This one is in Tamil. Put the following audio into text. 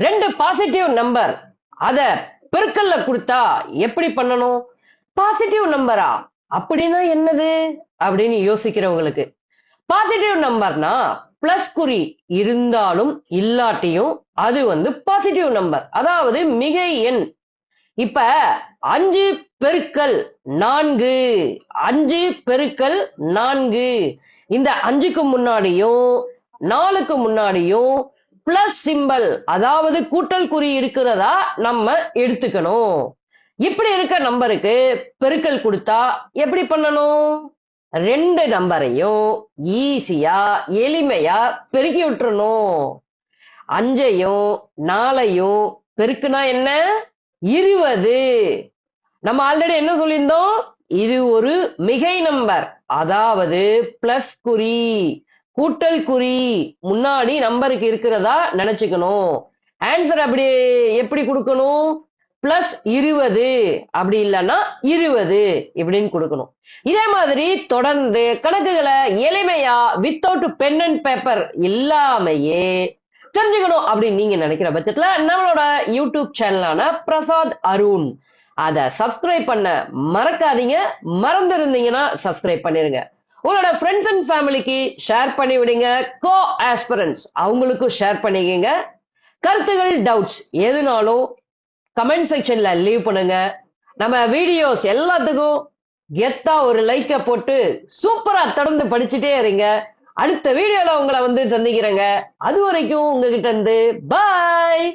ரெண்டு பாசிட்டிவ் நம்பர் அத பெருக்கல்ல கொடுத்தா எப்படி பண்ணணும்? பாசிட்டிவ் நம்பரா அப்படின்னா என்னது அப்படின்னு யோசிக்கிறவங்களுக்கு, பாசிட்டிவ் நம்பர்னா பிளஸ் குறி இருந்தாலும் இல்லாட்டியும் அது பாசிட்டிவ் நம்பர், அதாவது மிகை எண். இப்ப 5 பெருக்கல் 4, 5 பெருக்கல் 4, இந்த 5க்கு முன்னாடியும் 4க்கு முன்னாடியும் பிளஸ் சிம்பல், அதாவது கூட்டல் குறி இருக்கிறதா நம்ம எடுத்துக்கணும். இப்படி இருக்க நம்பருக்கு பெருக்கல் கொடுத்தா எப்படி பண்ணணும்? ரெண்டு நம்பரையும் ஈஸியா எளிமையா பெருக்கி விட்டுறணும். 5ஐயும் 4ஐயும் பெருக்குனா என்ன? 20. நம்ம ஆல்ரெடி என்ன சொல்லியிருந்தோம்? இது ஒரு மிகை நம்பர், அதாவது பிளஸ் குறி கூட்டல் குறி முன்னாடி நம்பருக்கு இருக்கிறதா நினைச்சுக்கணும். ஆன்சர் அப்படி எப்படி கொடுக்கணும்? பிளஸ் 20 அப்படி இல்லைன்னா 20 இப்படின்னு கொடுக்கணும். இதே மாதிரி தொடர்ந்து கணக்குகளை எளிமையா வித்தவுட் பென் அண்ட் பேப்பர் இல்லாமையே தெரிஞ்சுக்கணும் அப்படின்னு நீங்க நினைக்கிற பட்சத்துல நம்மளோட யூடியூப் சேனலான பிரசாத் அருண் அதை சப்ஸ்கிரைப் பண்ண மறக்காதீங்க. மறந்துருந்தீங்கன்னா சப்ஸ்கிரைப் பண்ணிருங்க. உங்களோட ஃப்ரெண்ட்ஸ் அண்ட் ஃபேமிலிக்கு ஷேர் பண்ணி விடுங்க. கோ ஆஸ்பிரன்ஸ் அவங்களுக்கும் ஷேர் பண்ணிக்கங்க. கருத்துகள், டவுட்ஸ் எதுனாலும் கமெண்ட் செக்ஷன்ல லீவ் பண்ணுங்க. நம்ம வீடியோஸ் எல்லாத்துக்கும் கெத்தா ஒரு லைக்கை போட்டு சூப்பரா தொடர்ந்து படிச்சுட்டே இருங்க. அடுத்த வீடியோல உங்களை சந்திக்கிறேங்க. அது வரைக்கும் உங்ககிட்ட இருந்து பாய்.